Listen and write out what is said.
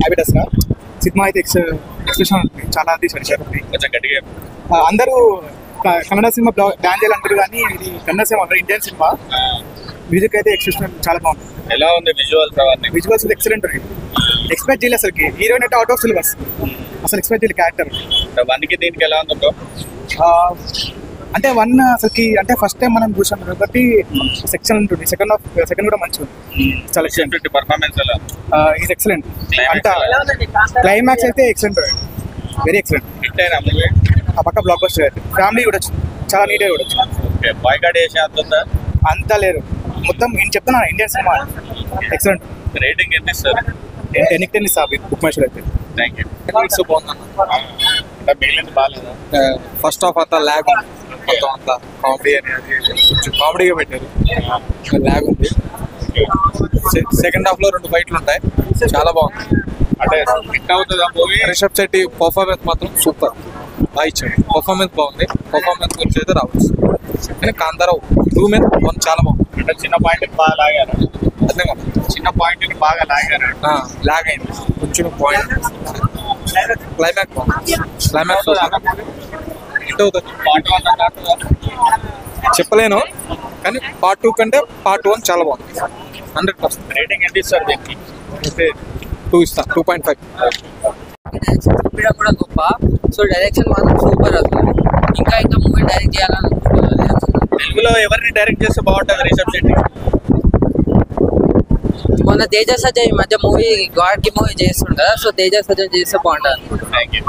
హ్యాబిటస్గా cinema అయితే expression చాలా తీసాడు. అందరూ కన్నడ సినిమా బ్యాన్ చేయాలంటారు కానీ ఇది Kannada cinema Indian cinema. Music అయితే ఎక్స్ప్రెషన్ చాలా బాగుంది. ఎలా ఉంది విజువల్స్ ఎక్సలెంట్. ఎక్స్పెక్ట్ చేయలేదు అసలు. హీరోయిన్ అయితే అవుట్ ఆఫ్ సిలబస్. అసలు ఎక్స్పెక్ట్ చేయలేదు క్యారెక్టర్. దీనికి ఎలా ఉందో అంటే వన్ అసలుకి అంటే ఫస్ట్ టైం మనం చూసాం కాబట్టి సెక్షన్ ఉంటుంది. సెకండ్ కూడా మంచిగా ఉంది. చాలా ఎక్సలెంట్ పర్ఫార్మెన్స్ ఎలా ఇది ఎక్సలెంట్. అంట క్లైమాక్స్ అయితే ఎక్సలెంట్, వెరీ ఎక్సలెంట్. ఆ పక్క బ్లాక్ బస్టర్ అయితే ఫ్యామిలీ చూడొచ్చు, చాలా నీట్గా చూడొచ్చు. బాయ్కాట్ చేసే అంతా లేరు. మొత్తం నేను చెప్తున్నా ఇండియన్ సినిమా ఎక్సలెంట్. రేటింగ్ ఎంత ఇస్తారు? 10 ఇస్తా బుక్ మై షో అయితే. Thank you. బాగాలేదా? ఫస్ట్ హాఫ్ అంతా ల్యాగ్ ఉంది, మొత్తం అంతా కామెడీ అనేది కొంచెం కామెడీగా పెట్టారు. ల్యాగ్ ఉంది. సెకండ్ హాఫ్ లో 2 ఫైట్లు ఉంటాయి, చాలా బాగుంది. అంటే హిట్ అవుతుందా మూవీ? రిషబ్ శెట్టి పర్ఫార్మెన్స్ మాత్రం సూపర్, బాగా ఇచ్చాడు. పర్ఫార్మెన్స్ బాగుంది. పర్ఫార్మెన్స్ గురించి అయితే రావచ్చు. కానీ కాంతారావు 2 మీద 1 చాలా బాగుంది. అంటే చిన్న పాయింట్ బాగా లాగారు. అర్థం కదా, చిన్న పాయింట్ బాగా లాగారు. లాగ్ అయింది కొంచెం పాయింట్. క్లైమాక్స్ బాగుంది. క్లైమాక్స్ హిట్ అవుతుంది. పార్ట్ 1 చెప్పలేను కానీ పార్ట్ 2 కంటే పార్ట్ 1 చాలా బాగుంది. 100%. రేటింగ్ ఎంత ఇస్తారు దీనికి? 2 ఇస్తా, 2.5. కూడా గొప్ప. సో డైరెక్షన్ మాత్రం సూపర్. అసలు ఇంకా మూవీ డైరెక్ట్ చేయాలని అనుకుంటున్నాను. తెలుగులో ఎవరిని డైరెక్ట్ చేస్తే బాగుంటుంది? రిషబ్ శెట్టి. మొన్న తేజ సజ్జ ఈ మధ్య మూవీ గాడ్ కి మూవీ చేస్తుంటా. సో తేజ సజ్జ చేస్తే బాగుంటుంది. Thank you.